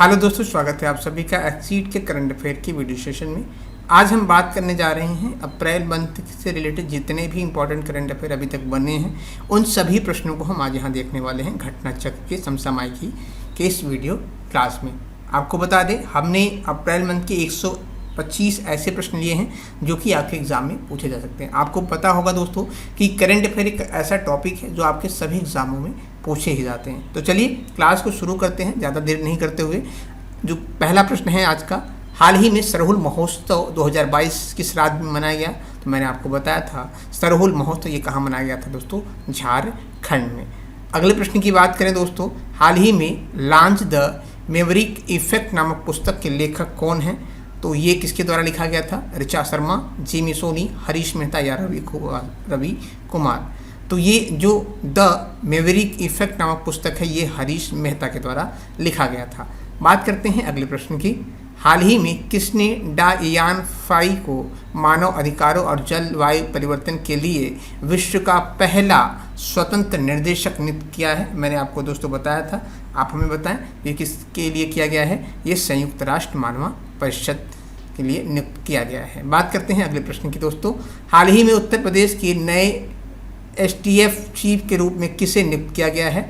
Hello दोस्तों, स्वागत है आप सभी का एक्सीड के करंट अफेयर की वीडियो सेशन में। आज हम बात करने जा रहे हैं अप्रैल मंथ से रिलेटेड जितने भी इंपॉर्टेंट करंट अफेयर अभी तक बने हैं उन सभी प्रश्नों को हम आज यहाँ देखने वाले हैं घटना चक्र के समसामयिकी के इस वीडियो क्लास में। आपको बता दें, हमने अप्रैल मंथ के 125 ऐसे प्रश्न लिए हैं जो कि आपके एग्जाम में पूछे जा सकते हैं। आपको पता होगा दोस्तों कि करंट अफेयर एक ऐसा टॉपिक है जो आपके सभी एग्जामों में पूछे ही जाते हैं। तो चलिए क्लास को शुरू करते हैं ज़्यादा देर नहीं करते हुए। जो पहला प्रश्न है आज का, हाल ही में सरहुल महोत्सव 2022 किस राज्य में मनाया गया? तो मैंने आपको बताया था सरहुल महोत्सव ये कहाँ मनाया गया था दोस्तों, झारखंड में। अगले प्रश्न की बात करें दोस्तों, हाल ही में लॉन्च द मेवरिक इफेक्ट नामक पुस्तक के लेखक कौन हैं? तो ये किसके द्वारा लिखा गया था? ऋचा शर्मा, जिमी सोनी, हरीश मेहता या रवि कुमार। तो ये जो द मेवरिक इफेक्ट नामक पुस्तक है ये हरीश मेहता के द्वारा लिखा गया था। बात करते हैं अगले प्रश्न की, हाल ही में किसने डाइयान फाई को मानव अधिकारों और जलवायु परिवर्तन के लिए विश्व का पहला स्वतंत्र निर्देशक नियुक्त किया है? मैंने आपको दोस्तों बताया था, आप हमें बताएं ये किसके लिए किया गया है? ये संयुक्त राष्ट्र मानव परिषद के लिए नियुक्त किया गया है। बात करते हैं अगले प्रश्न की दोस्तों, हाल ही में उत्तर प्रदेश के नए STF चीफ के रूप में किसे नियुक्त किया गया है?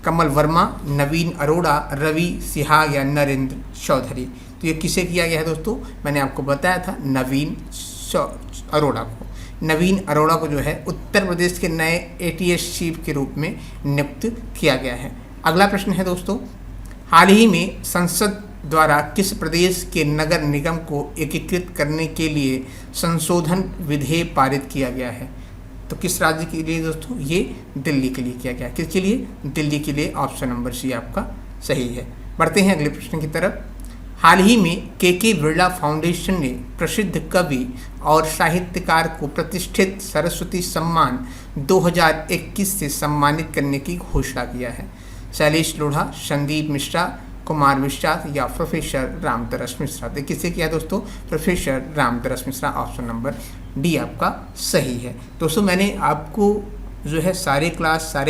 कमल वर्मा, नवीन अरोड़ा, रवि सिहाग या नरेंद्र चौधरी। तो ये किसे किया गया है दोस्तों? मैंने आपको बताया था नवीन अरोड़ा को। नवीन अरोड़ा को जो है उत्तर प्रदेश के नए ATS चीफ के रूप में नियुक्त किया गया है। अगला प्रश्न है दोस्तों, हाल ही में संसद द्वारा किस प्रदेश के नगर निगम को एकीकृत करने के लिए संशोधन विधेयक पारित किया गया है? तो किस राज्य के लिए दोस्तों? ये दिल्ली के लिए किया गया। किसके लिए? दिल्ली के लिए। ऑप्शन नंबर सी आपका सही है। बढ़ते हैं अगले प्रश्न की तरफ, हाल ही में के बिरला फाउंडेशन ने प्रसिद्ध कवि और साहित्यकार को प्रतिष्ठित सरस्वती सम्मान 2021 से सम्मानित करने की घोषणा किया है। शैलेश लोढ़ा, संदीप मिश्रा, कुमार मिश्रा या प्रोफेसर रामतरस मिश्रा। तो किसे किया दोस्तों? Professor Ramtaras Mishra. Option number D आपका सही है। दोस्तों मैंने आपको जो है सारे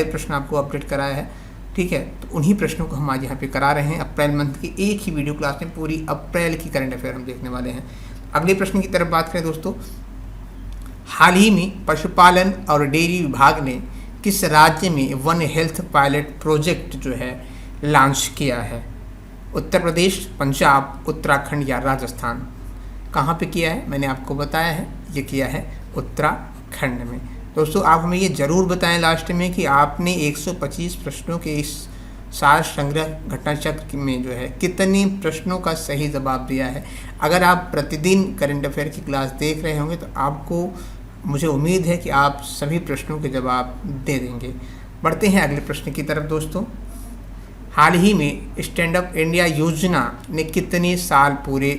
प्रश्न आपको अपडेट कराया है, ठीक है? तो उन्हीं प्रश्नों को हम आज यहाँ पे करा रहे हैं। अप्रैल मंथ की एक ही वीडियो क्लास में पूरी अप्रैल की करंट अफेयर हम देखने वाले हैं। अगले प्रश्न की तरफ बात करें दोस्तों, हाल ही में पशुपालन और डेयरी विभाग ने किस राज्य में वन हेल्थ पायलट प्रोजेक्ट जो है लॉन्च किया है? उत्तर प्रदेश, पंजाब, उत्तराखंड या राजस्थान। कहाँ पे किया है? मैंने आपको बताया है ये किया है उत्तराखंड में। दोस्तों आप हमें ये ज़रूर बताएं लास्ट में कि आपने 125 प्रश्नों के इस सार संग्रह घटना चक्र में जो है कितने प्रश्नों का सही जवाब दिया है। अगर आप प्रतिदिन करंट अफेयर की क्लास देख रहे होंगे तो आपको मुझे उम्मीद है कि आप सभी प्रश्नों के जवाब दे देंगे। बढ़ते हैं अगले प्रश्न की तरफ दोस्तों, हाल ही में स्टैंड अप इंडिया योजना ने कितने साल पूरे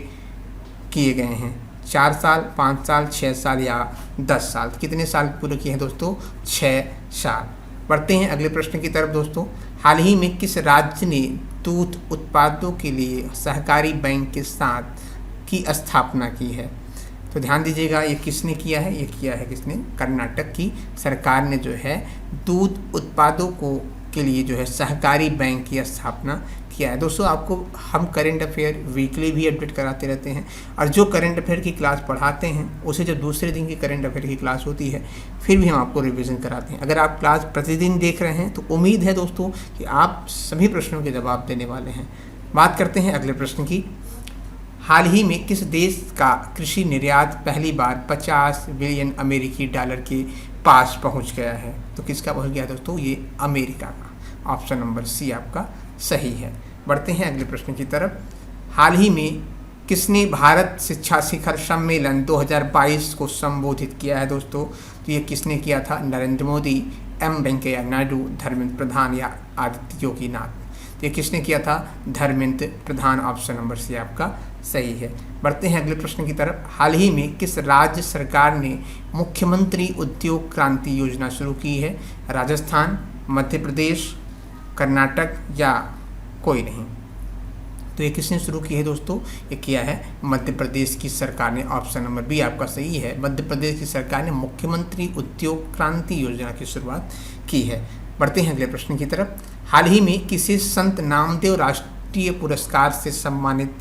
किए गए हैं? 4 साल, 5 साल, 6 साल या 10 साल। कितने साल पूरे किए हैं दोस्तों? 6 साल। बढ़ते हैं अगले प्रश्न की तरफ दोस्तों, हाल ही में किस राज्य ने दूध उत्पादों के लिए सहकारी बैंक के साथ की स्थापना की है? तो ध्यान दीजिएगा, ये किसने किया है? ये किया है किसने? कर्नाटक की सरकार ने जो है दूध उत्पादों के लिए जो है सहकारी बैंक की स्थापना किया है। दोस्तों आपको हम करंट अफेयर वीकली भी अपडेट कराते रहते हैं और जो करंट अफेयर की क्लास पढ़ाते हैं उसे जब दूसरे दिन की करंट अफेयर की क्लास होती है फिर भी हम आपको रिवीजन कराते हैं। अगर आप क्लास प्रतिदिन देख रहे हैं तो उम्मीद है दोस्तों कि आप सभी प्रश्नों के जवाब देने वाले हैं। बात करते हैं अगले प्रश्न की, हाल ही में किस देश का कृषि निर्यात पहली बार 50 बिलियन अमेरिकी डॉलर के पास पहुंच गया है? तो किसका पहुंच गया दोस्तों? ये अमेरिका का। ऑप्शन नंबर सी आपका सही है। बढ़ते हैं अगले प्रश्न की तरफ, हाल ही में किसने भारत शिक्षा शिखर सम्मेलन 2022 को संबोधित किया है दोस्तों? तो ये किसने किया था? नरेंद्र मोदी, M वेंकैया नायडू, धर्मेंद्र प्रधान या आदित्य योगी नाथ। तो ये किसने किया था? Dharmendra Pradhan. Option number C आपका सही है। बढ़ते हैं अगले प्रश्न की तरफ, हाल ही में किस राज्य सरकार ने मुख्यमंत्री उद्योग क्रांति योजना शुरू की है? राजस्थान, मध्य प्रदेश, कर्नाटक या कोई नहीं। तो ये किसने शुरू की है दोस्तों? ये किया है मध्य प्रदेश की सरकार ने। ऑप्शन नंबर बी आपका सही है। मध्य प्रदेश की सरकार ने मुख्यमंत्री उद्योग क्रांति योजना की शुरुआत की है। बढ़ते हैं अगले प्रश्न की तरफ, हाल ही में किसी संत नामदेव राष्ट्रीय पुरस्कार से सम्मानित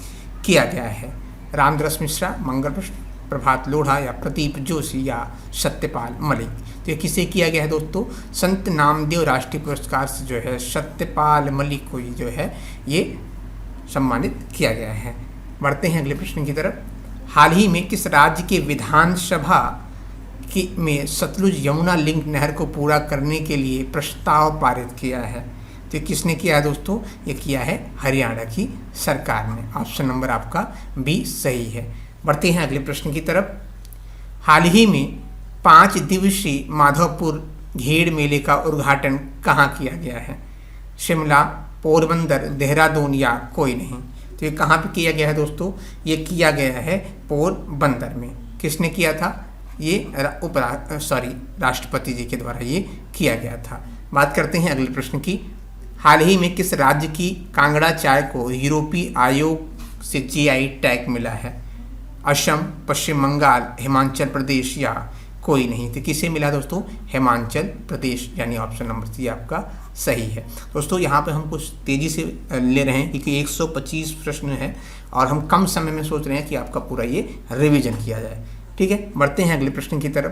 किया गया है? रामदास मिश्रा, मंगल प्रभात लोढ़ा या प्रदीप जोशी या सत्यपाल मलिक? तो ये किसे किया गया है दोस्तों? संत नामदेव राष्ट्रीय पुरस्कार से जो है सत्यपाल मलिक को जो है ये सम्मानित किया गया है। बढ़ते हैं अगले प्रश्न की तरफ। हाल ही में किस राज्य के विधानसभा में सतलुज यमुना लिंक नहर को पूरा करने के लिए प्रस्ताव पारित किया है? तो किसने किया है दोस्तों? ये किया है हरियाणा की सरकार ने। ऑप्शन नंबर आपका बी सही है। बढ़ते हैं अगले प्रश्न की तरफ। हाल ही में 5 दिवसीय माधवपुर घेड़ मेले का उद्घाटन कहाँ किया गया है? शिमला, पोरबंदर, देहरादून या कोई नहीं? तो ये कहाँ पे किया गया है दोस्तों? ये किया गया है पोरबंदर में। किसने किया था? ये राष्ट्रपति जी के द्वारा ये किया गया था। बात करते हैं अगले प्रश्न की। हाल ही में किस राज्य की कांगड़ा चाय को यूरोपीय आयोग से जीआई टैग मिला है? असम, पश्चिम बंगाल, हिमाचल प्रदेश या कोई नहीं? तो किसे मिला दोस्तों? हिमाचल प्रदेश, यानी ऑप्शन नंबर सी आपका सही है। दोस्तों यहाँ पे हम कुछ तेज़ी से ले रहे हैं क्योंकि 125 प्रश्न है और हम कम समय में सोच रहे हैं कि आपका पूरा ये रिवीजन किया जाए। ठीक है, बढ़ते हैं अगले प्रश्न की तरफ।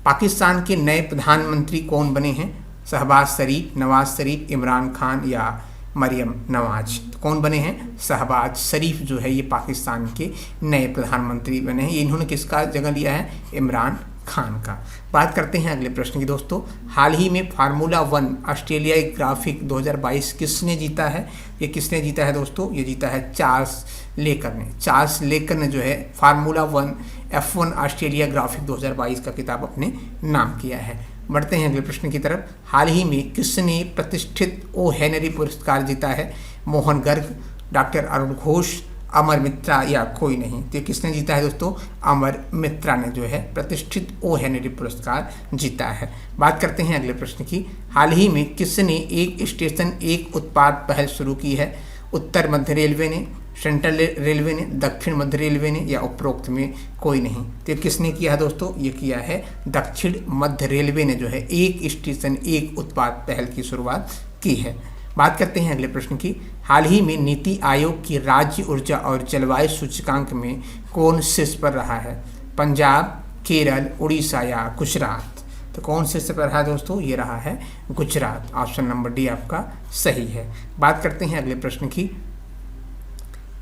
पाकिस्तान के नए प्रधानमंत्री कौन बने हैं? शहबाज शरीफ, नवाज शरीफ, इमरान खान या मरियम नवाज? तो कौन बने हैं? शहबाज शरीफ जो है ये पाकिस्तान के नए प्रधानमंत्री बने हैं। इन्होंने किसका जगह लिया है? इमरान खान का। बात करते हैं अगले प्रश्न की दोस्तों। हाल ही में फार्मूला 1 ऑस्ट्रेलियाई ग्राफिक 2022 किसने जीता है? ये किसने जीता है दोस्तों? ये जीता है चार्ल्स लेकर ने। चार्ल्स लेकर ने जो है फार्मूला 1 F1 ऑस्ट्रेलिया ग्राफिक 2022 का खिताब अपने नाम किया है। बढ़ते हैं अगले प्रश्न की तरफ। हाल ही में किसने प्रतिष्ठित ओ हेनरी पुरस्कार जीता है? मोहन गर्ग, डॉक्टर अरुण घोष, अमर मित्रा या कोई नहीं? तो किसने जीता है दोस्तों? अमर मित्रा ने जो है प्रतिष्ठित ओ हेनरी पुरस्कार जीता है। बात करते हैं अगले प्रश्न की। हाल ही में किसने एक स्टेशन एक उत्पाद पहल शुरू की है? उत्तर मध्य रेलवे ने, सेंट्रल रेलवे ने, दक्षिण मध्य रेलवे ने या उपरोक्त में कोई नहीं? तो किसने किया है दोस्तों? ये किया है दक्षिण मध्य रेलवे ने जो है एक स्टेशन एक उत्पाद पहल की शुरुआत की है। बात करते हैं अगले प्रश्न की। हाल ही में नीति आयोग की राज्य ऊर्जा और जलवायु सूचकांक में कौन शीर्ष पर रहा है? पंजाब, केरल, उड़ीसा या गुजरात? तो कौन शीर्ष पर रहा दोस्तों? ये रहा है गुजरात। ऑप्शन नंबर डी आपका सही है। बात करते हैं अगले प्रश्न की।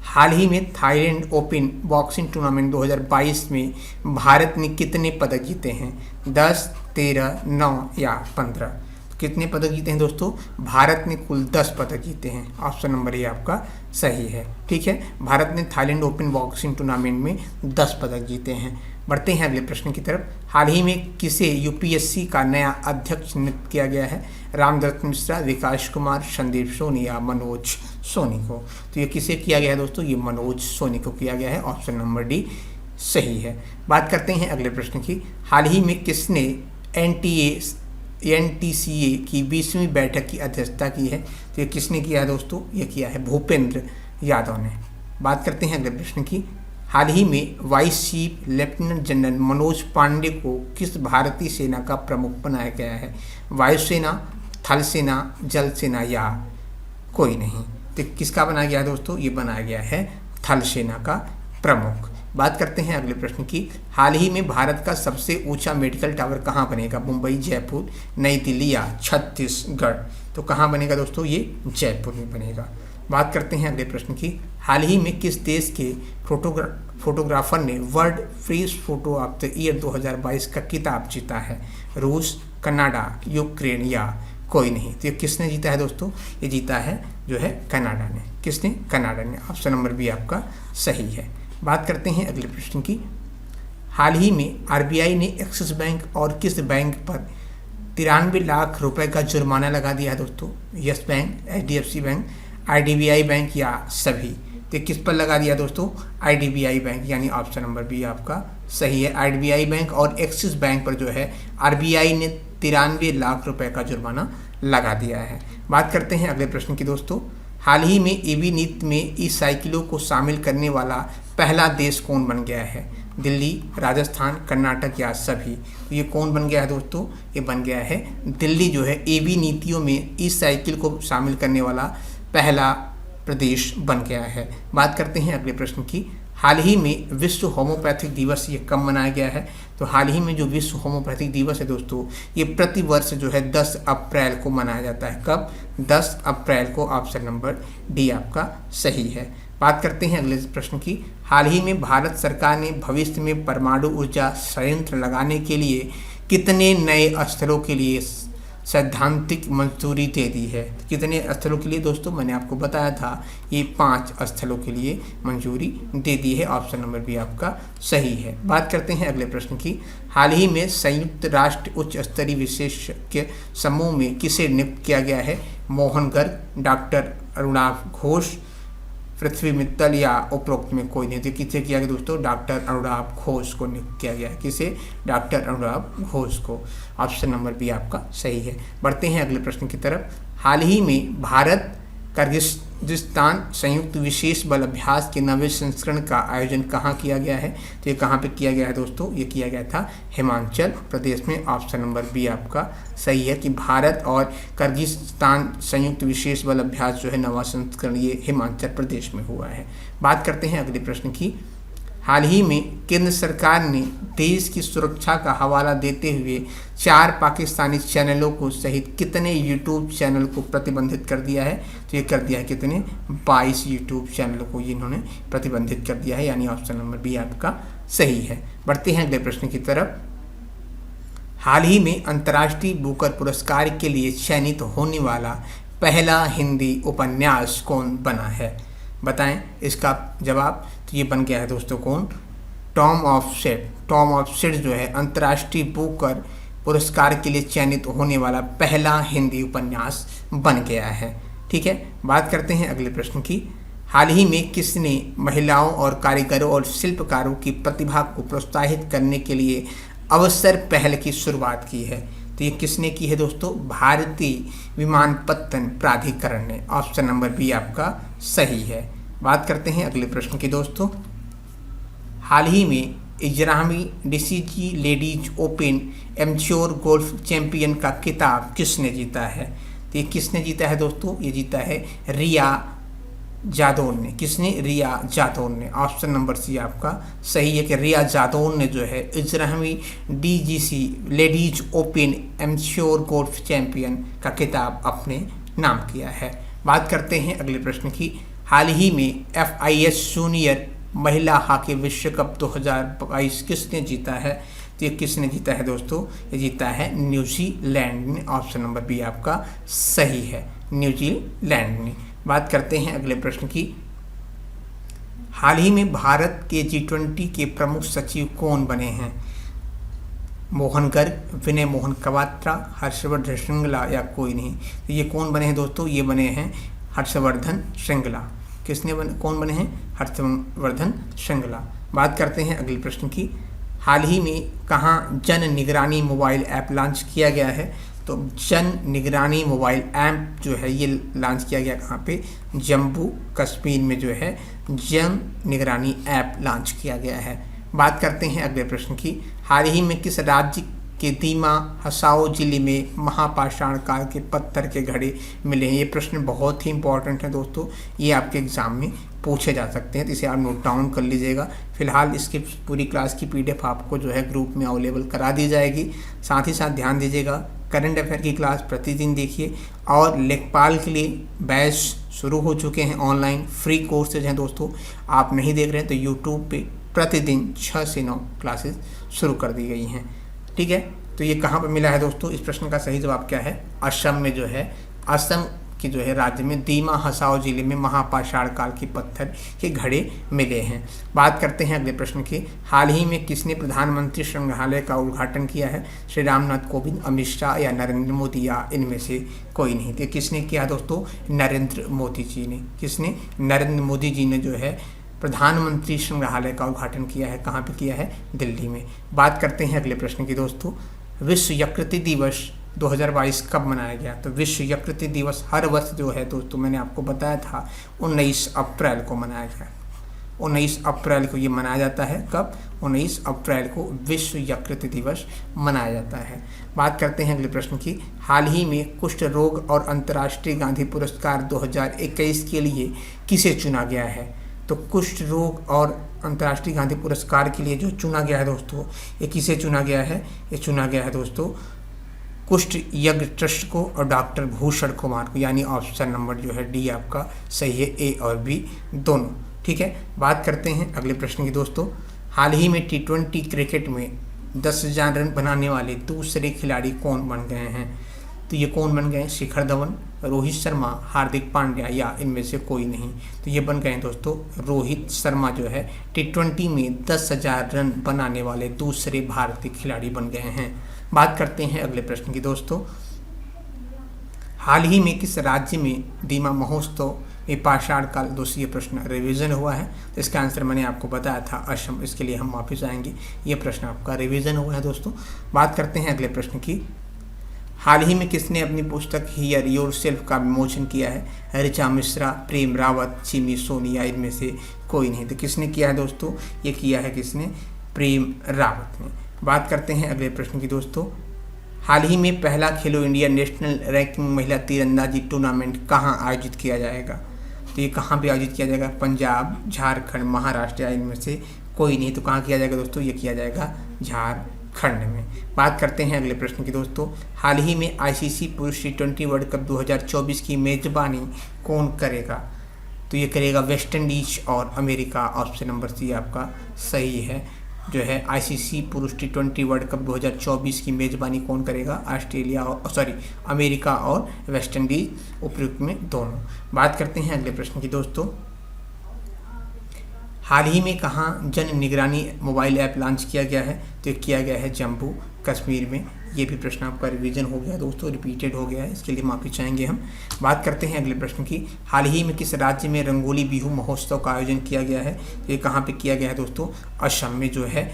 हाल ही में थाईलैंड ओपन बॉक्सिंग टूर्नामेंट 2022 में भारत ने कितने पदक जीते हैं? 10, 13, 9 या 15? कितने पदक जीते हैं दोस्तों? भारत ने कुल 10 पदक जीते हैं। ऑप्शन नंबर ए आपका सही है। ठीक है, भारत ने थाईलैंड ओपन बॉक्सिंग टूर्नामेंट में 10 पदक जीते हैं। बढ़ते हैं अगले प्रश्न की तरफ। हाल ही में किसे यूपीएससी का नया अध्यक्ष नियुक्त किया गया है? रामदास मिश्रा, विकास कुमार, संदीप सोनी या मनोज सोनी को? तो ये किसे किया गया है दोस्तों? ये मनोज सोनी को किया गया है। ऑप्शन नंबर डी सही है। बात करते हैं अगले प्रश्न की। हाल ही में किसने एनटीसीए की 20वीं बैठक की अध्यक्षता की है? तो ये किसने किया है दोस्तों? ये किया है भूपेंद्र यादव ने। बात करते हैं अगले प्रश्न की। हाल ही में vice chief lieutenant general Manoj Pandey को किस भारतीय सेना का प्रमुख बनाया गया है? वायुसेना, थल सेना, जल सेना या कोई नहीं? तो किसका बनाया गया है दोस्तों? ये बनाया गया है थल सेना का प्रमुख। बात करते हैं अगले प्रश्न की। हाल ही में भारत का सबसे ऊंचा मेडिकल टावर कहाँ बनेगा? मुंबई, जयपुर, नई दिल्ली या छत्तीसगढ़? तो कहाँ बनेगा दोस्तों? ये जयपुर में बनेगा। बात करते हैं अगले प्रश्न की। हाल ही में किस देश के फोटोग्राफर ने world press photo of the year 2022 का खिताब जीता है? रूस, कनाडा, यूक्रेन या कोई नहीं? तो ये किसने जीता है दोस्तों? ये जीता है जो है कनाडा ने। किसने? कनाडा ने। ऑप्शन नंबर बी आपका सही है। बात करते हैं अगले प्रश्न की। हाल ही में आरबीआई ने एक्सिस बैंक और किस बैंक पर 93 लाख रुपए का जुर्माना लगा दिया है दोस्तों? Yes bank, HDFC bank, IDBI bank या सभी? तो किस पर लगा दिया दोस्तों? आईडीबीआई बैंक, यानी ऑप्शन नंबर बी आपका सही है। आईडीबीआई बैंक और एक्सिस बैंक पर जो है आरबीआई ने 93 लाख रुपए का जुर्माना लगा दिया है। बात करते हैं अगले प्रश्न की दोस्तों। हाल ही में ईवी नीति में ई साइकिलों को शामिल करने वाला पहला देश कौन बन गया है? दिल्ली, राजस्थान, कर्नाटक या सभी? तो ये कौन बन गया है दोस्तों? ये बन गया है दिल्ली जो है ईवी नीतियों में ई साइकिल को शामिल करने वाला पहला प्रदेश बन गया है। बात करते हैं अगले प्रश्न की। हाल ही में विश्व होम्योपैथिक दिवस ये कब मनाया गया है? तो हाल ही में जो विश्व होम्योपैथिक दिवस है दोस्तों, ये प्रतिवर्ष जो है 10 अप्रैल को मनाया जाता है। कब? 10 अप्रैल को। ऑप्शन नंबर डी आपका सही है। बात करते हैं अगले प्रश्न की। हाल ही में भारत सरकार ने भविष्य में परमाणु ऊर्जा संयंत्र लगाने के लिए कितने नए स्थलों के लिए सैद्धांतिक मंजूरी दे दी है? कितने स्थलों के लिए दोस्तों? मैंने आपको बताया था ये 5 स्थलों के लिए मंजूरी दे दी है। ऑप्शन नंबर बी आपका सही है। बात करते हैं अगले प्रश्न की। हाल ही में संयुक्त राष्ट्र उच्च स्तरीय विशेषज्ञ समूह में किसे नियुक्त किया गया है? मोहन गर्ग, डॉक्टर अरुणाभ घोष, पृथ्वी मित्तल या उपरोक्त में कोई नहीं? तो किसे किया गया दोस्तों? डॉक्टर अरुणाभ घोष को नियुक्त किया गया है। किसे? डॉक्टर अरुणाभ घोष को। ऑप्शन नंबर बी आपका सही है। बढ़ते हैं अगले प्रश्न की तरफ। हाल ही में भारत किर्गिस्तान संयुक्त विशेष बल अभ्यास के 9वें संस्करण का आयोजन कहाँ किया गया है? तो ये कहाँ पे किया गया है दोस्तों? ये किया गया था हिमाचल प्रदेश में। ऑप्शन नंबर बी आपका सही है कि भारत और किर्गिस्तान संयुक्त विशेष बल अभ्यास जो है 9वां संस्करण ये हिमाचल प्रदेश में हुआ है। बात करते हैं अगले प्रश्न की। हाल ही में केंद्र सरकार ने देश की सुरक्षा का हवाला देते हुए 4 पाकिस्तानी चैनलों को सहित कितने यूट्यूब चैनल को प्रतिबंधित कर दिया है? तो ये कर दिया है कितने? 22 यूट्यूब चैनलों को इन्होंने प्रतिबंधित कर दिया है, यानी ऑप्शन नंबर बी आपका सही है। बढ़ते हैं अगले प्रश्न की तरफ। हाल ही में अंतर्राष्ट्रीय बुकर पुरस्कार के लिए चयनित होने वाला पहला हिंदी उपन्यास कौन बना है? बताएं इसका जवाब। तो ये बन गया है दोस्तों कौन? Tom of set. Tom of set जो है अंतर्राष्ट्रीय बुकर पुरस्कार के लिए चयनित होने वाला पहला हिंदी उपन्यास बन गया है। ठीक है। बात करते हैं अगले प्रश्न की। हाल ही में किसने महिलाओं और कारीगरों और शिल्पकारों की प्रतिभा को प्रोत्साहित करने के लिए अवसर पहल की शुरुआत की है? तो ये किसने की है दोस्तों? भारतीय विमानपत्तन प्राधिकरण ने। ऑप्शन नंबर बी आपका सही है। बात करते हैं अगले प्रश्न की दोस्तों। हाल ही में 11वीं DCG ladies open amateur golf champion का खिताब किसने जीता है? तो ये किसने जीता है दोस्तों? ये जीता है रिया जादौन ने। किसने? रिया जादौन ने। ऑप्शन नंबर सी आपका सही है कि रिया जादौन ने जो है 11वीं DCG ladies open amateur golf champion का खिताब अपने नाम किया है। बात करते हैं अगले प्रश्न की। हाल ही में FIS जूनियर महिला हॉकी विश्व कप 2022 किसने जीता है? तो ये किसने जीता है दोस्तों? ये जीता है न्यूजीलैंड ने। ऑप्शन नंबर बी आपका सही है, न्यूजीलैंड ने। बात करते हैं अगले प्रश्न की। हाल ही में भारत के G20 के प्रमुख सचिव कौन बने हैं? मोहन गर्ग, विनय मोहन क्वात्रा, हर्षवर्धन श्रृंगला या कोई नहीं? तो ये कौन बने हैं दोस्तों? ये बने हैं हर्षवर्धन श्रृंगला। कौन बने हैं? हर्षवर्धन श्रृंगला। बात करते हैं अगले प्रश्न की। हाल ही में कहाँ जन निगरानी मोबाइल ऐप लॉन्च किया गया है? तो जन निगरानी मोबाइल ऐप जो है ये लॉन्च किया गया कहाँ पे? जम्मू कश्मीर में जो है जन निगरानी ऐप लॉन्च किया गया है। बात करते हैं अगले प्रश्न की। हाल ही में किस राज्य के दीमा हसाओ जिले में महापाषाण काल के पत्थर के घड़े मिले हैं? ये प्रश्न बहुत ही इंपॉर्टेंट है दोस्तों, ये आपके एग्जाम में पूछे जा सकते हैं, तो इसे आप नोट डाउन कर लीजिएगा। फिलहाल इसकी पूरी क्लास की PDF आपको जो है ग्रुप में अवेलेबल करा दी जाएगी। साथ ही साथ ध्यान दीजिएगा करंट अफेयर की क्लास प्रतिदिन देखिए, और लेखपाल के लिए बैच शुरू हो चुके हैं, ऑनलाइन फ्री कोर्सेज हैं दोस्तों। आप नहीं देख रहे हैं तो यूट्यूब पे प्रतिदिन 6 से 9 क्लासेस शुरू कर दी गई हैं। ठीक है। तो ये कहाँ पर मिला है दोस्तों? इस प्रश्न का सही जवाब क्या है? असम में जो है, असम की जो है राज्य में दीमा हसाओ जिले में महापाषाण काल के पत्थर के घड़े मिले हैं। बात करते हैं अगले प्रश्न की। हाल ही में किसने प्रधानमंत्री संग्रहालय का उद्घाटन किया है? श्री रामनाथ कोविंद, अमित शाह या नरेंद्र मोदी या इनमें से कोई नहीं? तो किसने किया दोस्तों? नरेंद्र मोदी जी ने। किसने? नरेंद्र मोदी जी ने जो है प्रधानमंत्री संग्रहालय का उद्घाटन किया है। कहाँ पे किया है? दिल्ली में। बात करते हैं अगले प्रश्न की दोस्तों। विश्व यकृत दिवस 2022 कब मनाया गया? तो विश्व यकृत दिवस हर वर्ष जो है दोस्तों मैंने आपको बताया था 19 अप्रैल को मनाया गया। 19 अप्रैल को ये मनाया जाता है। कब? 19 अप्रैल को विश्व यकृत दिवस मनाया जाता है। बात करते हैं अगले प्रश्न की। हाल ही में कुष्ठ रोग और अंतर्राष्ट्रीय गांधी पुरस्कार 2021 के लिए किसे चुना गया है? तो कुष्ठ रोग और अंतर्राष्ट्रीय गांधी पुरस्कार के लिए जो चुना गया है दोस्तों, ये किसे चुना गया है? ये चुना गया है दोस्तों कुष्ठ यज्ञ ट्रस्ट को और डॉक्टर भूषण कुमार को, यानी ऑप्शन नंबर जो है डी आपका सही है, ए और बी दोनों। ठीक है, बात करते हैं अगले प्रश्न की दोस्तों। हाल ही में T20 क्रिकेट में 10,000 रन बनाने वाले दूसरे खिलाड़ी कौन बन गए हैं? तो ये कौन बन गए? शिखर धवन, रोहित शर्मा, हार्दिक पांड्या या इनमें से कोई नहीं। तो ये बन गए दोस्तों रोहित शर्मा जो है T20 में 10,000 रन बनाने वाले दूसरे भारतीय खिलाड़ी बन गए हैं। बात करते हैं अगले प्रश्न की दोस्तों। हाल ही में किस राज्य में दीमा महोत्सव में पाषाण काल दोषीय प्रश्न रिवीजन हुआ है? तो इसका आंसर मैंने आपको बताया था असम, इसके लिए हम वापस आएंगे। ये प्रश्न आपका रिवीजन हुआ है दोस्तों। बात करते हैं अगले प्रश्न की। हाल ही में किसने अपनी पुस्तक हियर योरसेल्फ का विमोचन किया है? ऋचा मिश्रा, प्रेम रावत, चिमी सोनी या इनमें से कोई नहीं। तो किसने किया है दोस्तों? ये किया है किसने? प्रेम रावत ने। बात करते हैं अगले प्रश्न की दोस्तों। हाल ही में पहला खेलो इंडिया नेशनल रैंकिंग महिला तीरंदाजी टूर्नामेंट कहाँ आयोजित किया जाएगा? तो ये कहाँ पे आयोजित किया जाएगा? पंजाब, झारखंड, महाराष्ट्र या इनमें से कोई नहीं। तो कहाँ किया जाएगा दोस्तों? ये किया जाएगा झारखंड में। बात करते हैं अगले प्रश्न की दोस्तों। हाल ही में ICC पुरुष T20 वर्ल्ड कप 2024 की मेजबानी कौन करेगा? तो ये करेगा वेस्ट इंडीज और अमेरिका। ऑप्शन नंबर सी आपका सही है, जो है ICC पुरुष T20 वर्ल्ड कप 2024 की मेजबानी कौन करेगा? ऑस्ट्रेलिया और अमेरिका और वेस्ट इंडीज उपयुक्त में दोनों। बात करते हैं अगले प्रश्न की दोस्तों। हाल ही में कहाँ जन निगरानी मोबाइल ऐप लॉन्च किया गया है? तो किया गया है जम्मू कश्मीर में। ये भी प्रश्न आपका रिवीजन हो गया दोस्तों, रिपीटेड हो गया है, इसके लिए माफ़ी चाहेंगे हम। बात करते हैं अगले प्रश्न की। हाल ही में किस राज्य में रंगोली बिहू महोत्सव का आयोजन किया गया है? ये कहाँ पे किया गया है दोस्तों? असम में जो है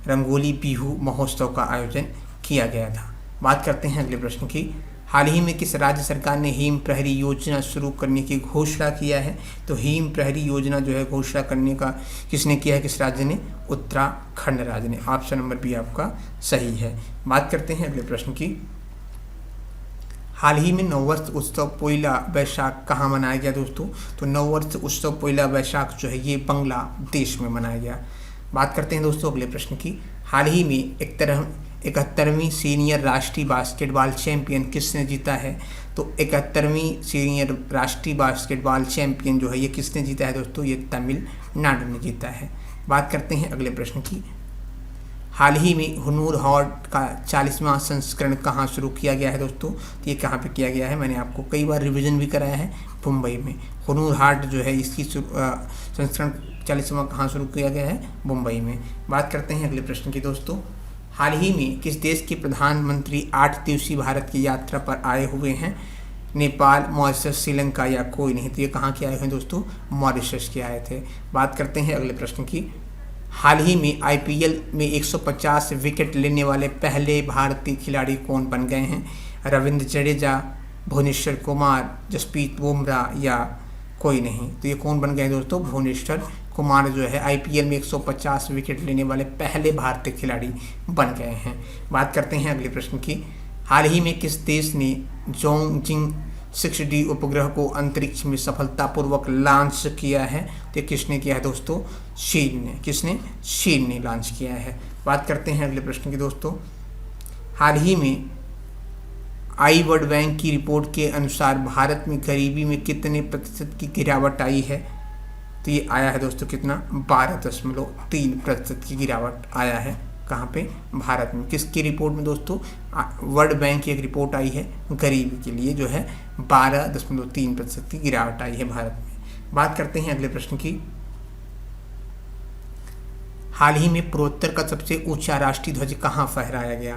रंगोली बिहू महोत्सव का आयोजन किया गया था। बात करते हैं अगले प्रश्न की। हाल ही में किस राज्य सरकार ने हिम प्रहरी योजना शुरू करने की घोषणा किया है? तो हिम प्रहरी योजना जो है घोषणा करने का किसने किया है? किस राज्य ने? उत्तराखंड राज्य ने। ऑप्शन नंबर बी आपका सही है। बात करते हैं अगले प्रश्न की। हाल ही में नववर्ष उत्सव पोइला बैसाख कहाँ मनाया गया दोस्तों? तो नववर्ष उत्सव पोइला बैसाख जो है ये बांग्लादेश में मनाया गया। बात करते हैं दोस्तों अगले प्रश्न की। हाल ही में 71वीं सीनियर राष्ट्रीय बास्केटबॉल चैंपियन किसने जीता है? तो 71वीं सीनियर राष्ट्रीय बास्केटबॉल चैंपियन जो है ये किसने जीता है दोस्तों? ये तमिलनाडु ने जीता है। बात करते हैं अगले प्रश्न की। हाल ही में हुनर हाट का 40वां संस्करण कहाँ शुरू किया गया है दोस्तों? तो ये कहाँ पे किया गया है? मैंने आपको कई बार रिवीजन भी कराया है, मुंबई में। हुनर हाट जो है इसकी संस्करण 40वां कहाँ शुरू किया गया है? मुंबई में। बात करते हैं अगले प्रश्न की दोस्तों। हाल ही में किस देश के प्रधानमंत्री 8 दिवसीय भारत की यात्रा पर आए हुए हैं? नेपाल, मॉरिशस, श्रीलंका या कोई नहीं। तो ये कहाँ के आए हैं दोस्तों? मॉरिशस के आए थे। बात करते हैं अगले प्रश्न की। हाल ही में IPL में 150 विकेट लेने वाले पहले भारतीय खिलाड़ी कौन बन गए हैं? रविंद्र जडेजा, भुवनेश्वर कुमार, जसप्रीत बुमराह या कोई नहीं। तो ये कौन बन गए दोस्तों? भुवनेश्वर कुमार जो है IPL में 150 विकेट लेने वाले पहले भारतीय खिलाड़ी बन गए हैं। बात करते हैं अगले प्रश्न की। हाल ही में किस देश ने जोंगजिंग 6D उपग्रह को अंतरिक्ष में सफलतापूर्वक लॉन्च किया है? तो किसने किया है दोस्तों? चीन ने। किसने? चीन ने लॉन्च किया है। बात करते हैं अगले प्रश्न की दोस्तों। हाल ही में वर्ल्ड बैंक की रिपोर्ट के अनुसार भारत में गरीबी में कितने प्रतिशत की गिरावट आई है? तो ये आया है दोस्तों कितना? 12.3% की गिरावट आया है। कहाँ पे? भारत में। किसकी रिपोर्ट में दोस्तों? वर्ल्ड बैंक की एक रिपोर्ट आई है गरीबी के लिए, जो है 12.3% की गिरावट आई है भारत में। बात करते हैं अगले प्रश्न की। हाल ही में पूर्वोत्तर का सबसे ऊंचा राष्ट्रीय ध्वज कहाँ फहराया गया?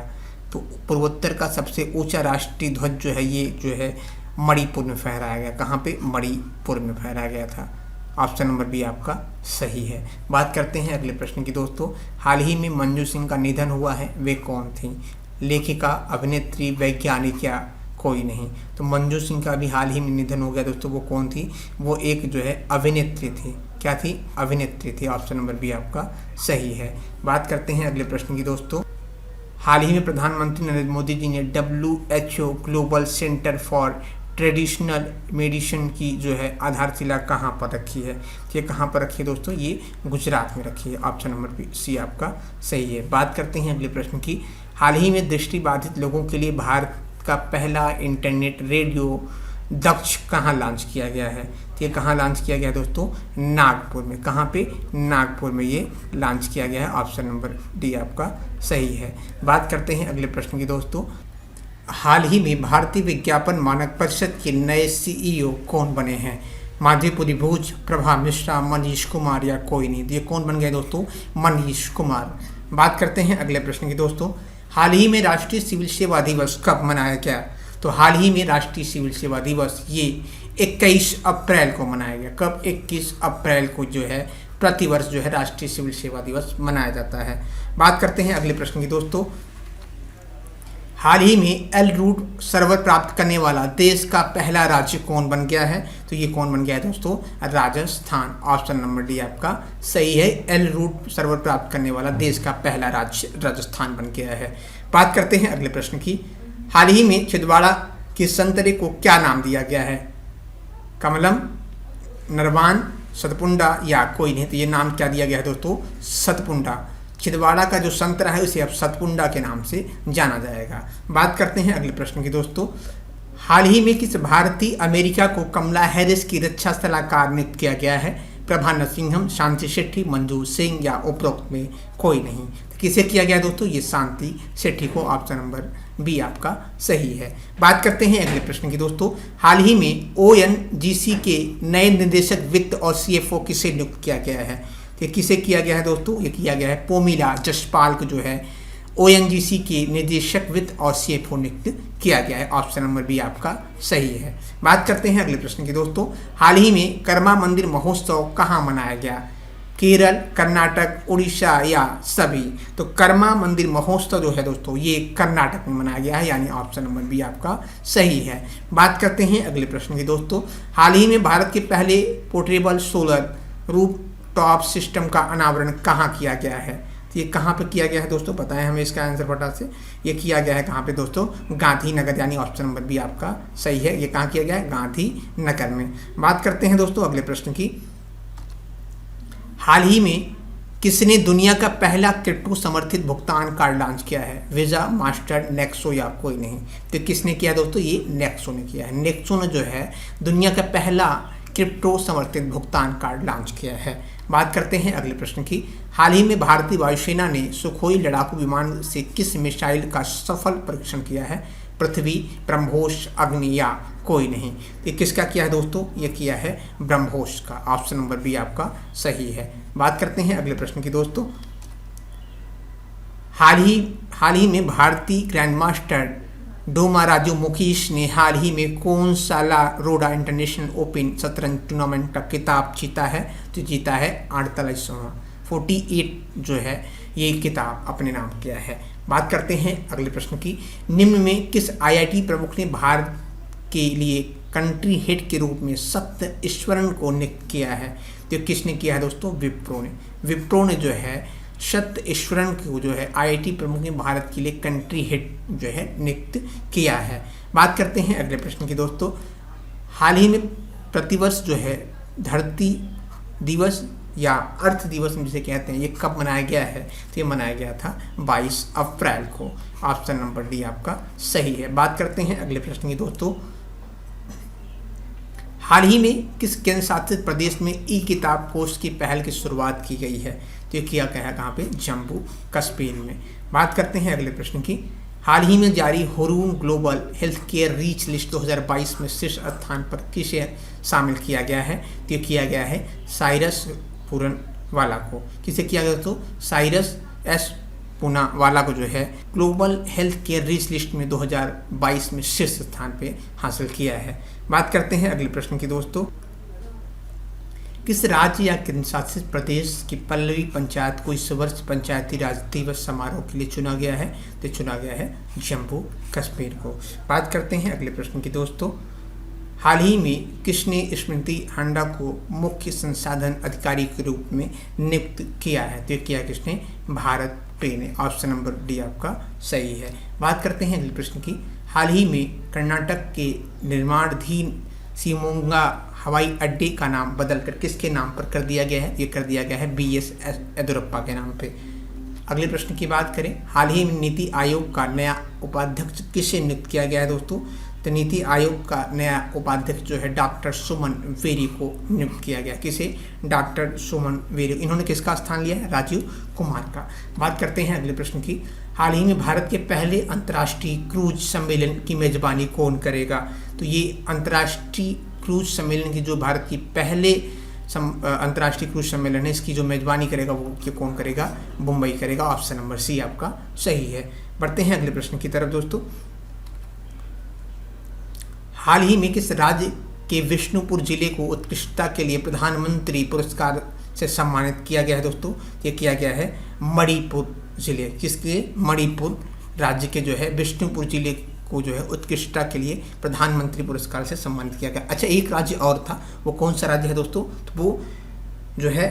तो पूर्वोत्तर का सबसे ऊंचा राष्ट्रीय ध्वज जो है ये जो है मणिपुर में फहराया गया। कहाँ पे? मणिपुर में फहराया गया था। ऑप्शन नंबर बी आपका सही है। बात करते हैं अगले प्रश्न की दोस्तों। हाल ही में मंजू सिंह का निधन हुआ है, वे कौन थी? लेखिका, अभिनेत्री, वैज्ञानिक या कोई नहीं। तो मंजू सिंह का भी हाल ही में निधन हो गया दोस्तों। वो कौन थी? वो एक जो है अभिनेत्री थी, क्या थी? अभिनेत्री थी। ऑप्शन नंबर बी आपका सही है। बात करते हैं अगले प्रश्न की दोस्तों। हाल ही में प्रधानमंत्री नरेंद्र मोदी जी ने WHO global centre for traditional medicine की जो है आधारशिला कहाँ पर रखी है? ये कहाँ पर रखी है दोस्तों? ये गुजरात में रखी है। ऑप्शन नंबर सी आपका सही है। बात करते हैं अगले प्रश्न की। हाल ही में दृष्टिबाधित लोगों के लिए भारत का पहला इंटरनेट रेडियो दक्ष कहाँ लॉन्च किया गया है? तो ये कहाँ लॉन्च किया गया है दोस्तों? नागपुर में। कहाँ पे? नागपुर में ये लॉन्च किया गया है। ऑप्शन नंबर डी आपका सही है। बात करते हैं अगले प्रश्न की दोस्तों। हाल ही में भारतीय विज्ञापन मानक परिषद के नए CEO कौन बने हैं? माधुरी भोज, प्रभा मिश्रा, मनीष कुमार या कोई नहीं? तो ये कौन बन गए दोस्तों? मनीष कुमार। बात करते हैं अगले प्रश्न की दोस्तों। हाल ही में राष्ट्रीय सिविल सेवा दिवस कब मनाया गया? तो हाल ही में राष्ट्रीय सिविल सेवा दिवस ये 21 अप्रैल को मनाया गया। कब? 21 अप्रैल को जो है प्रतिवर्ष जो है राष्ट्रीय सिविल सेवा दिवस मनाया जाता है। बात करते हैं अगले प्रश्न की दोस्तों। हाल ही में एल रूट सर्वर प्राप्त करने वाला देश का पहला राज्य कौन बन गया है? तो ये कौन बन गया है दोस्तों? राजस्थान। ऑप्शन नंबर डी आपका सही है। एल रूट सर्वर प्राप्त करने वाला देश का पहला राज्य राजस्थान बन गया है। बात करते हैं अगले प्रश्न की। हाल ही में छिंदवाड़ा के संतरे को क्या नाम दिया गया है? कमलम, नरवान, सतपुंडा या कोई नहीं? तो ये नाम क्या दिया गया है दोस्तों? सतपुंडा। छिंदवाड़ा का जो संतरा है उसे अब सतपुंडा के नाम से जाना जाएगा। बात करते हैं अगले प्रश्न की दोस्तों। हाल ही में किस भारतीय अमेरिका को कमला हैरिस की रक्षा सलाहकार नियुक्त किया गया है? प्रभा नरसिंहम, शांति शेट्टी, मंजूर सिंह या उपरोक्त में कोई नहीं? किसे किया गया दोस्तों? ये शांति शेट्टी को। ऑप्शन नंबर बी आपका सही है। बात करते हैं अगले प्रश्न की दोस्तों। हाल ही में ONGC के नए निदेशक वित्त और CFO किसे नियुक्त किया गया है? ये किसे किया गया है दोस्तों? ये किया गया है पोमिला जसपाल को जो है ONGC के निदेशक वित्त और CFO नियुक्त किया गया है। ऑप्शन नंबर बी आपका सही है। बात करते हैं अगले प्रश्न की दोस्तों। हाल ही में कर्मा मंदिर महोत्सव कहाँ मनाया गया? केरल, कर्नाटक, उड़ीसा या सभी? तो कर्मा मंदिर महोत्सव जो है दोस्तों ये कर्नाटक में मनाया गया है, यानी ऑप्शन नंबर बी आपका सही है। बात करते हैं अगले प्रश्न की दोस्तों। हाल ही में भारत के पहले portable solar roof top system का अनावरण कहाँ किया गया है? तो ये कहाँ पे किया गया है दोस्तों? बताएं हमें इसका आंसर फटाक से। ये किया गया है कहाँ पे दोस्तों? गांधीनगर, यानी ऑप्शन नंबर बी आपका सही है। ये कहाँ किया गया है? गांधीनगर में। बात करते हैं दोस्तों अगले प्रश्न की। हाल ही में किसने दुनिया का पहला क्रिप्टो समर्थित भुगतान कार्ड लॉन्च किया है? वीजा, मास्टर, नेक्सो या कोई नहीं? तो किसने किया दोस्तों? ये नेक्सो ने किया है। नेक्सो ने जो है दुनिया का पहला क्रिप्टो समर्थित भुगतान कार्ड लॉन्च किया है। बात करते हैं अगले प्रश्न की। हाल ही में भारतीय वायुसेना ने सुखोई लड़ाकू विमान से किस मिसाइल का सफल परीक्षण किया है? पृथ्वी, ब्रह्मोस, अग्नि या कोई नहीं? ये किसका किया है दोस्तों? ये किया है ब्रह्मोस का। ऑप्शन नंबर बी आपका सही है। बात करते हैं अगले प्रश्न की दोस्तों। हाल ही में भारतीय ग्रैंड मास्टर डोमाराजू मुकेश ने हाल ही में कौन सा ला रोडा इंटरनेशनल ओपन शतरंज टूर्नामेंट का खिताब जीता है? तो जीता है 48वां 48 जो है ये किताब अपने नाम किया है। बात करते हैं अगले प्रश्न की। निम्न में किस IIT प्रमुख ने भारत के लिए कंट्री हेड के रूप में सत्य ईश्वरन को नियुक्त किया है? तो किसने किया है दोस्तों? विप्रो ने। विप्रो ने जो है सत्य ईश्वरन को जो है IIT प्रमुख ने भारत के लिए कंट्री हेड जो है नियुक्त किया है। बात करते हैं अगले प्रश्न की दोस्तों। हाल ही में प्रतिवर्ष जो है धरती दिवस या अर्थ दिवस जिसे कहते हैं ये कब मनाया गया है? तो ये मनाया गया था 22 अप्रैल को। ऑप्शन नंबर डी आपका सही है। बात करते हैं अगले प्रश्न की दोस्तों। हाल ही में किस केंद्र शासित प्रदेश में किताब कोष की पहल की शुरुआत की गई है? तो ये किया गया है कहाँ पे? जम्मू कश्मीर में। बात करते हैं अगले प्रश्न की। हाल ही में जारी Hurun global health care reach list 2022 में शीर्ष स्थान पर किसे शामिल किया गया है? तो ये किया गया है साइरस पूनावाला को। किसे किया गया? तो साइरस एस पूनावाला को जो है global health care reach list में 2022 में शीर्ष स्थान पे हासिल किया है। बात करते हैं अगले प्रश्न की दोस्तों। किस राज्य या केंद्र शासित प्रदेश की 15वीं पंचायत को इस वर्ष पंचायती राज दिवस समारोह के लिए चुना गया है? तो चुना गया है जम्मू कश्मीर को। बात करते हैं अगले प्रश्न की दोस्तों। हाल ही में किसने स्मृति हांडा को मुख्य संसाधन अधिकारी के रूप में नियुक्त किया है? तो किया किसने? भारत पे ने। ऑप्शन नंबर डी आपका सही है। बात करते हैं अगले प्रश्न की। हाल ही में कर्नाटक के निर्माणाधीन शिवमोगा हवाई अड्डे का नाम बदलकर किसके नाम पर कर दिया गया है? ये कर दिया गया है BS येदियुरप्पा के नाम पे। अगले प्रश्न की बात करें, हाल ही में नीति आयोग का नया उपाध्यक्ष किसे नियुक्त किया गया है दोस्तों? तो नीति आयोग का नया उपाध्यक्ष जो है डॉक्टर सुमन वेरी को नियुक्त किया गया। किसे? डॉक्टर सुमन वेरी। इन्होंने किसका स्थान लिया है? राजीव कुमार का। बात करते हैं अगले प्रश्न की। हाल ही में भारत के पहले अंतर्राष्ट्रीय क्रूज सम्मेलन की मेजबानी कौन करेगा? तो ये अंतर्राष्ट्रीय क्रूज सम्मेलन की जो भारत की पहले अंतर्राष्ट्रीय क्रूज सम्मेलन है, इसकी जो मेजबानी करेगा वो कौन करेगा? मुंबई करेगा। ऑप्शन नंबर सी आपका सही है। बढ़ते हैं अगले प्रश्न की तरफ दोस्तों। हाल ही में किस राज्य के बिष्णुपुर जिले को उत्कृष्टता के लिए प्रधानमंत्री पुरस्कार से सम्मानित किया गया है दोस्तों? ये किया गया है मणिपुर जिले। किसके? मणिपुर राज्य के जो है बिष्णुपुर जिले को जो है उत्कृष्टता के लिए प्रधानमंत्री पुरस्कार से सम्मानित किया गया। अच्छा, एक राज्य और था, वो कौन सा राज्य है दोस्तों? तो वो जो है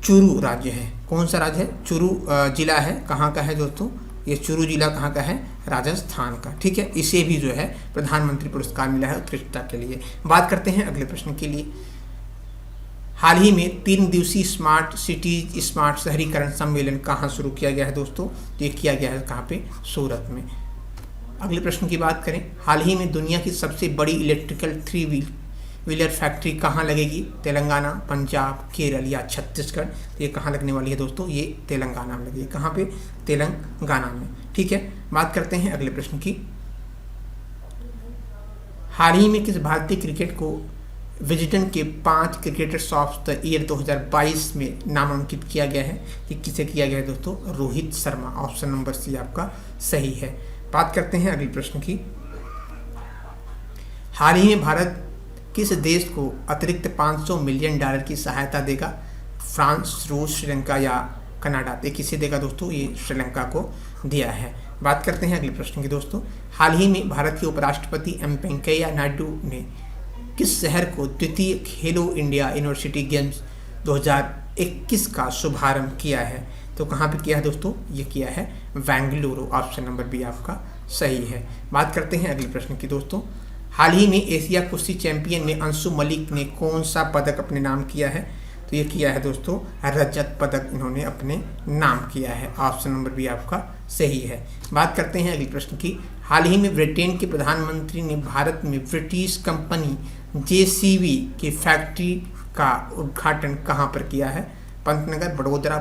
चूरू राज्य है। कौन सा राज्य है? चूरू जिला है। कहाँ का है दोस्तों? ये चूरू जिला कहाँ का है? राजस्थान का। ठीक है, इसे भी जो है प्रधानमंत्री पुरस्कार मिला है उत्कृष्टता के लिए। बात करते हैं अगले प्रश्न के लिए। हाल ही में 3 दिवसीय स्मार्ट सिटीज स्मार्ट शहरीकरण सम्मेलन कहाँ शुरू किया गया है दोस्तों? ये किया गया है कहाँ पे? सूरत में। अगले प्रश्न की बात करें, हाल ही में दुनिया की सबसे बड़ी इलेक्ट्रिकल 3 व्हीलर फैक्ट्री कहाँ लगेगी? तेलंगाना, पंजाब, केरल या छत्तीसगढ़? ये कहाँ लगने वाली है दोस्तों? ये तेलंगाना में लगेगी। कहाँ पे? तेलंगाना में। ठीक है, बात करते हैं अगले प्रश्न की। हाल ही में किस भारतीय क्रिकेट को विजडन के 5 क्रिकेटर्स ऑफ द ईयर 2022 में नामांकित किया गया है? ये किसे किया गया है दोस्तों? Rohit Sharma. Option number C आपका सही है। बात करते हैं अगले प्रश्न की। हाल ही में भारत किस देश को अतिरिक्त $500 मिलियन की सहायता देगा? फ्रांस, रूस, श्रीलंका या कनाडा? ये किसे देगा दोस्तों? ये श्रीलंका को दिया है। बात करते हैं अगले प्रश्न की दोस्तों। हाल ही में भारत के उपराष्ट्रपति एम वेंकैया नायडू ने किस शहर को द्वितीय खेलो इंडिया यूनिवर्सिटी गेम्स 2021 का शुभारंभ किया है? तो कहाँ पे किया है दोस्तों? ये किया है बेंगलुरु। ऑप्शन नंबर बी आपका सही है। बात करते हैं अगले प्रश्न की दोस्तों। हाल ही में एशिया कुश्ती चैंपियन में अंशु मलिक ने कौन सा पदक अपने नाम किया है? तो ये किया है दोस्तों रजत पदक इन्होंने अपने नाम किया है। ऑप्शन नंबर बी आपका सही है। बात करते हैं अगले प्रश्न की। हाल ही में ब्रिटेन के प्रधानमंत्री ने भारत में ब्रिटिश कंपनी JCB की फैक्ट्री का उद्घाटन कहाँ पर किया है? पंतनगर, बड़ोदरा,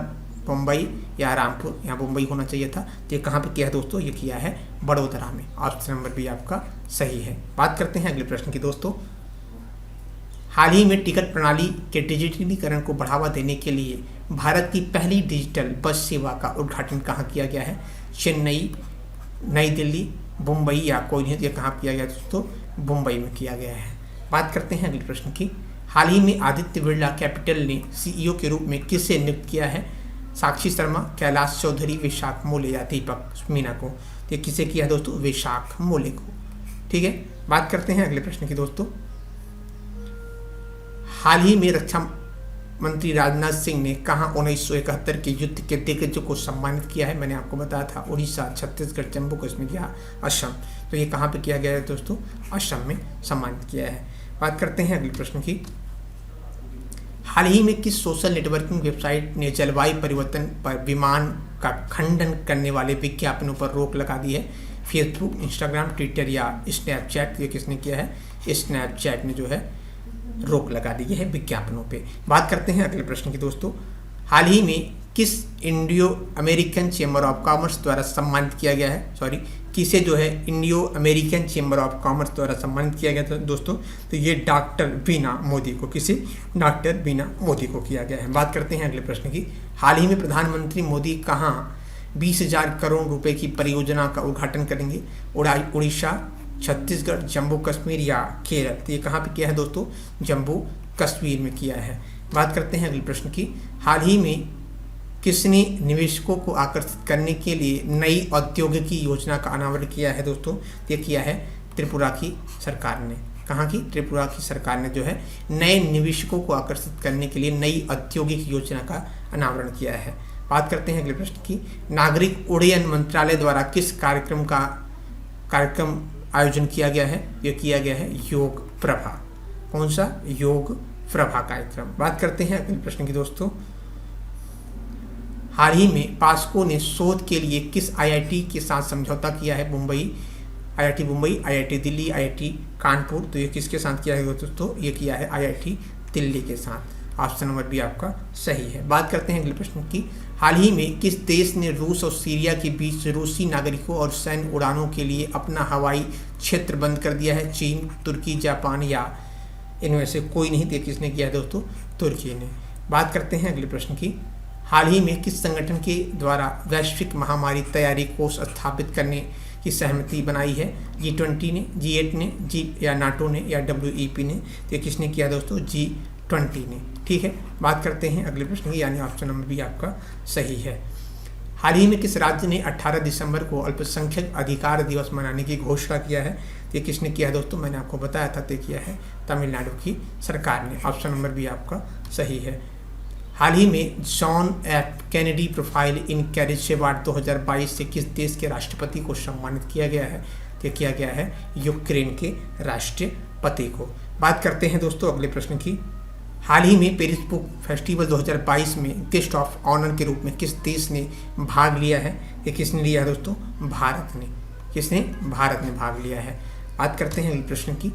मुंबई या रामपुर? यहाँ मुंबई होना चाहिए था। तो ये कहाँ पे किया है दोस्तों? ये किया है बड़ोदरा में। ऑप्शन नंबर बी आपका सही है। बात करते हैं अगले प्रश्न की दोस्तों। हाल ही में टिकट प्रणाली के डिजिटलीकरण को बढ़ावा देने के लिए भारत की पहली डिजिटल बस सेवा का उद्घाटन कहाँ किया गया है? चेन्नई, नई दिल्ली, मुंबई या कोई नहीं? ये कहाँ किया गया दोस्तों? मुंबई में किया गया है। बात करते हैं अगले प्रश्न की। हाल ही में आदित्य बिरला कैपिटल ने CEO के रूप में किसे नियुक्त किया है? साक्षी शर्मा, कैलाश चौधरी, विशाख मोले या दीपक मीना को? ये किसे किया है दोस्तों? विशाख मोले को। ठीक है, बात करते हैं अगले प्रश्न की दोस्तों। हाल ही में रक्षा मंत्री राजनाथ सिंह ने कहाँ 1971 के युद्ध के दिग्गजों को सम्मानित किया है? मैंने आपको बताया था उड़ीसा, छत्तीसगढ़, जम्मू कश्मीर या असम। तो ये कहाँ पे किया गया है दोस्तों? असम में सम्मानित किया है। बात करते हैं अगले प्रश्न की। हाल ही में किस सोशल नेटवर्किंग वेबसाइट ने जलवायु परिवर्तन पर विमान का खंडन करने वाले विज्ञापनों पर रोक लगा दी है? फेसबुक, इंस्टाग्राम, ट्विटर या स्नैपचैट? ये किसने किया है? स्नैपचैट ने जो है रोक लगा दी है विज्ञापनों पे। बात करते हैं अगले प्रश्न की दोस्तों। हाल ही में किस Indo American chamber of commerce द्वारा सम्मानित किया गया है? किसे जो है Indo American chamber of commerce द्वारा सम्मानित किया गया था दोस्तों? तो ये डॉक्टर बीना मोदी को। किसे? डॉक्टर बीना मोदी को किया गया है। बात करते हैं अगले प्रश्न की। हाल ही में प्रधानमंत्री मोदी कहाँ 20,000 करोड़ रुपए की परियोजना का उद्घाटन करेंगे? उड़ीसा, छत्तीसगढ़, जम्मू कश्मीर या केरल? तो ये कहाँ पे किया है दोस्तों? जम्मू कश्मीर में किया है। बात करते हैं अगले प्रश्न की। हाल ही में किसने निवेशकों को आकर्षित करने के लिए नई औद्योगिकी योजना का अनावरण किया है दोस्तों? ये किया है त्रिपुरा की सरकार ने। कहाँ की? त्रिपुरा की सरकार ने जो है नए निवेशकों को आकर्षित करने के लिए नई औद्योगिक योजना का अनावरण किया है। बात करते हैं अगले प्रश्न की। नागरिक उड्डयन मंत्रालय द्वारा किस कार्यक्रम आयोजन किया गया है? यह किया गया है योग प्रभा। कौन सा? योग प्रभा कार्यक्रम। बात करते हैं अगले प्रश्न की दोस्तों। हाल ही में पास्को ने शोध के लिए किस आईआईटी के साथ समझौता किया है? IIT Mumbai, IIT Delhi, IIT Kanpur. तो ये किसके साथ किया है दोस्तों? ये किया है आईआईटी दिल्ली के साथ। ऑप्शन नंबर बी आपका सही है। बात करते हैं अगले प्रश्न की। हाल ही में किस देश ने रूस और सीरिया के बीच रूसी नागरिकों और सैन्य उड़ानों के लिए अपना हवाई क्षेत्र बंद कर दिया है? चीन, तुर्की, जापान या इनमें से कोई नहीं? तो किसने किया है दोस्तों? तुर्की ने। बात करते हैं अगले प्रश्न की। हाल ही में किस संगठन के द्वारा वैश्विक महामारी तैयारी कोष स्थापित करने की सहमति बनाई है? G20 ने, G8 ने, या नाटो ने, या WEP ने? तो किसने किया दोस्तों? G20 ने। ठीक है। बात करते हैं अगले प्रश्न की, यानी ऑप्शन नंबर बी आपका सही है। हाल ही में किस राज्य ने 18 दिसंबर को अल्पसंख्यक अधिकार दिवस मनाने की घोषणा किया है? ये किसने किया दोस्तों? मैंने आपको बताया था, तय किया है तमिलनाडु की सरकार ने। ऑप्शन नंबर बी आपका सही है। हाल ही में John F Kennedy profile in carriage award 2022 से किस देश के राष्ट्रपति को सम्मानित किया गया है? ये किया गया है यूक्रेन के राष्ट्रपति को। बात करते हैं दोस्तों अगले प्रश्न की। हाल ही में पेरिस बुक फेस्टिवल 2022 में गेस्ट ऑफ ऑनर के रूप में किस देश ने भाग लिया है? ये किसने लिया है दोस्तों? भारत ने। किसने? भारत ने भाग लिया है। बात करते हैं अगले प्रश्न की।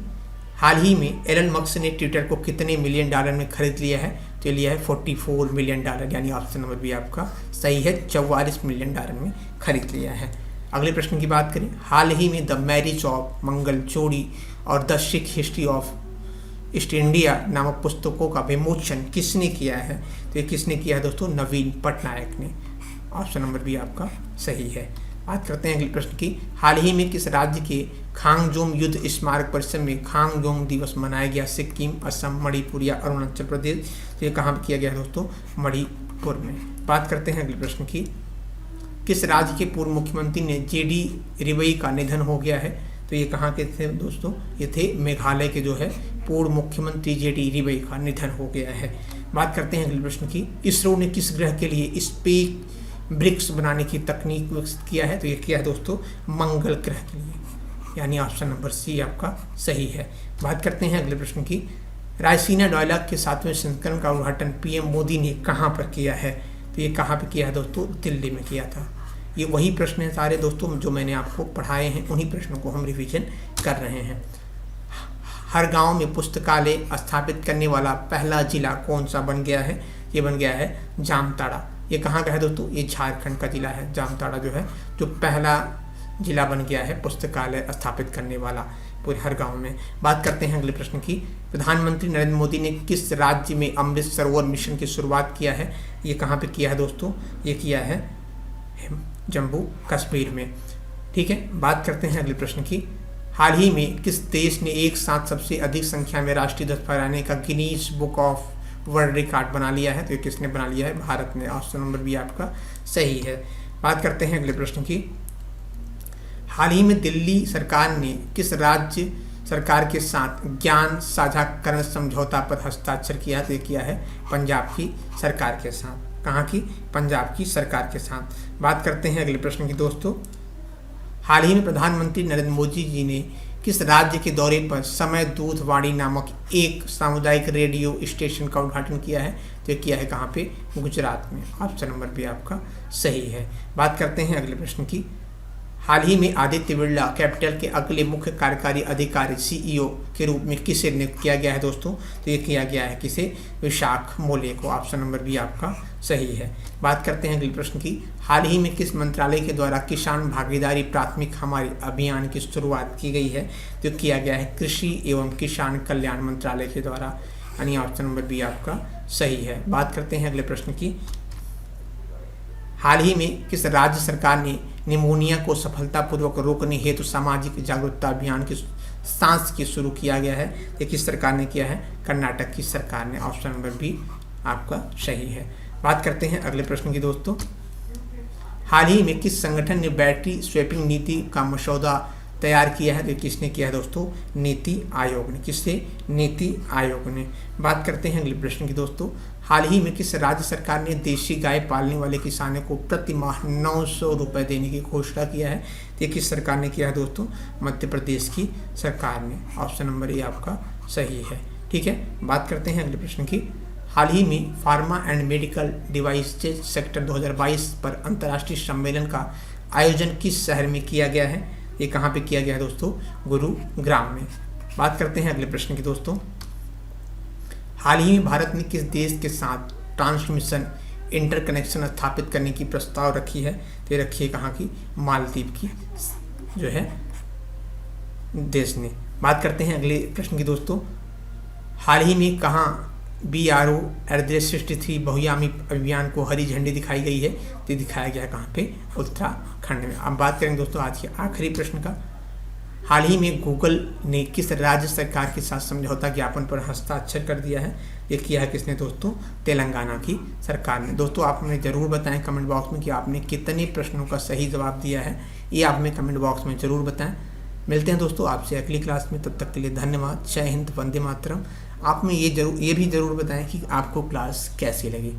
हाल ही में एलन मस्क ने ट्विटर को कितने मिलियन डॉलर में खरीद लिया है? तो लिया है 44 मिलियन डॉलर, यानी ऑप्शन नंबर बी आपका सही है। 44 मिलियन डॉलर में खरीद लिया है। अगले प्रश्न की बात करें। हाल ही में द मैरिज ऑफ मंगल जोड़ी और the Sikh history of east India नामक पुस्तकों का विमोचन किसने किया है? तो ये किसने किया है दोस्तों? नवीन पटनायक ने। ऑप्शन नंबर बी आपका सही है। बात करते हैं अगले प्रश्न की। हाल ही में किस राज्य के खांगजोम युद्ध स्मारक परिसर में खांगजोम दिवस मनाया गया? सिक्किम, असम, मणिपुर या अरुणाचल प्रदेश? तो ये कहाँ पर किया गया दोस्तों? मणिपुर में। बात करते हैं अगले प्रश्न की। किस राज्य के पूर्व मुख्यमंत्री ने जेडी रिबई का निधन हो गया है? तो ये कहाँ के थे दोस्तों? ये थे मेघालय के जो है पूर्व मुख्यमंत्री जेडी रिबई का निधन हो गया है। बात करते हैं अगले प्रश्न की। इसरो ने किस ग्रह के लिए स्पेस ब्रिक्स बनाने की तकनीक विकसित किया है? तो ये किया है दोस्तों मंगल ग्रह के लिए, यानी ऑप्शन नंबर सी आपका सही है। बात करते हैं अगले प्रश्न की। रायसीना डायलॉग के 7वें संस्करण का उद्घाटन पीएम मोदी ने कहाँ पर किया है? तो ये कहाँ पर किया है दोस्तों? दिल्ली में किया था। ये वही प्रश्न हैं सारे दोस्तों जो मैंने आपको पढ़ाए हैं, उन्हीं प्रश्नों को हम रिवीजन कर रहे हैं। हर गांव में पुस्तकालय स्थापित करने वाला पहला जिला कौन सा बन गया है? ये बन गया है जामताड़ा। ये कहाँ का है दोस्तों? ये झारखंड का जिला है जामताड़ा, जो है जो पहला जिला बन गया है पुस्तकालय स्थापित करने वाला पूरे हर गांव में। बात करते हैं अगले प्रश्न की। प्रधानमंत्री नरेंद्र मोदी ने किस राज्य में अमृत सरोवर मिशन की शुरुआत किया है? ये कहाँ पे किया है दोस्तों? ये किया है जम्मू कश्मीर में। ठीक है। बात करते हैं अगले प्रश्न की। हाल ही में किस देश ने एक साथ सबसे अधिक संख्या में राष्ट्रीय ध्वज फहराने का Guinness book of world record बना लिया है? तो ये किसने बना लिया है? भारत ने। ऑप्शन नंबर बी आपका सही है। बात करते हैं अगले प्रश्न की। हाल ही में दिल्ली सरकार ने किस राज्य सरकार के साथ ज्ञान साझाकरण समझौता पर हस्ताक्षर किया? तो ये किया है पंजाब की सरकार के साथ। कहाँ की? पंजाब की सरकार के साथ। बात करते हैं अगले प्रश्न की दोस्तों। हाल ही में प्रधानमंत्री नरेंद्र मोदी जी ने किस राज्य के दौरे पर समय दूधवाणी नामक एक सामुदायिक रेडियो स्टेशन का उद्घाटन किया है? तो ये किया है कहाँ पे? गुजरात में। ऑप्शन नंबर बी आपका सही है। बात करते हैं अगले प्रश्न की। हाल ही में आदित्य बिरला कैपिटल के अगले मुख्य कार्यकारी अधिकारी CEO के रूप में किसे नियुक्त किया गया है दोस्तों? तो ये किया गया है किसे? विशाख मोले को। ऑप्शन नंबर बी आपका सही है। बात करते हैं अगले प्रश्न की। हाल ही में किस मंत्रालय के द्वारा किसान भागीदारी प्राथमिक हमारे अभियान की शुरुआत की गई है? तो किया गया है कृषि एवं किसान कल्याण मंत्रालय के द्वारा, यानी ऑप्शन नंबर बी आपका सही है। बात करते हैं अगले प्रश्न की। हाल ही में किस राज्य सरकार ने निमोनिया को सफलतापूर्वक रोकने हेतु सामाजिक जागरूकता अभियान की सांस के शुरू किया गया है? ये किस सरकार ने किया है? कर्नाटक की सरकार ने। ऑप्शन नंबर बी आपका सही है। बात करते हैं अगले प्रश्न की दोस्तों। हाल ही में किस संगठन ने बैटरी स्वैपिंग नीति का मसौदा तैयार किया है तो किसने किया है दोस्तों, नीति आयोग ने। किससे, नीति आयोग ने। बात करते हैं अगले प्रश्न की दोस्तों, हाल ही में किस राज्य सरकार ने देशी गाय पालने वाले किसानों को प्रति माह 900 रुपये देने की घोषणा किया है? ये किस सरकार ने किया है दोस्तों, मध्य प्रदेश की सरकार ने। ऑप्शन नंबर ए आपका सही है। ठीक है, बात करते हैं अगले प्रश्न की, हाल ही में pharma and medical devices sector 2022 पर अंतर्राष्ट्रीय सम्मेलन का आयोजन किस शहर में किया गया है? ये कहाँ पे किया गया है दोस्तों, गुरुग्राम में। बात करते हैं अगले प्रश्न की दोस्तों, हाल ही में भारत ने किस देश के साथ ट्रांसमिशन इंटरकनेक्शन स्थापित करने की प्रस्ताव रखी है? तो ये रखी है कहाँ की, मालदीव की जो है देश ने। बात करते हैं अगले प्रश्न की दोस्तों, हाल ही में कहाँ BRO-63 बहुयामी अभियान को हरी झंडी दिखाई गई है? तो दिखाया गया कहाँ पे, उत्तराखंड में। अब बात करेंगे दोस्तों आज के आखिरी प्रश्न का, हाल ही में गूगल ने किस राज्य सरकार के साथ समझौता ज्ञापन पर हस्ताक्षर कर दिया है? ये किया है किसने दोस्तों, तेलंगाना की सरकार ने। दोस्तों आप हमें ज़रूर बताएं कमेंट बॉक्स में कि आपने कितने प्रश्नों का सही जवाब दिया है, ये आप हमें कमेंट बॉक्स में ज़रूर बताएं। मिलते हैं दोस्तों आपसे अगली क्लास में, तब तक के लिए धन्यवाद। जय हिंद, वंदे मातरम। आप में ये भी ज़रूर बताएं कि आपको क्लास कैसी लगी।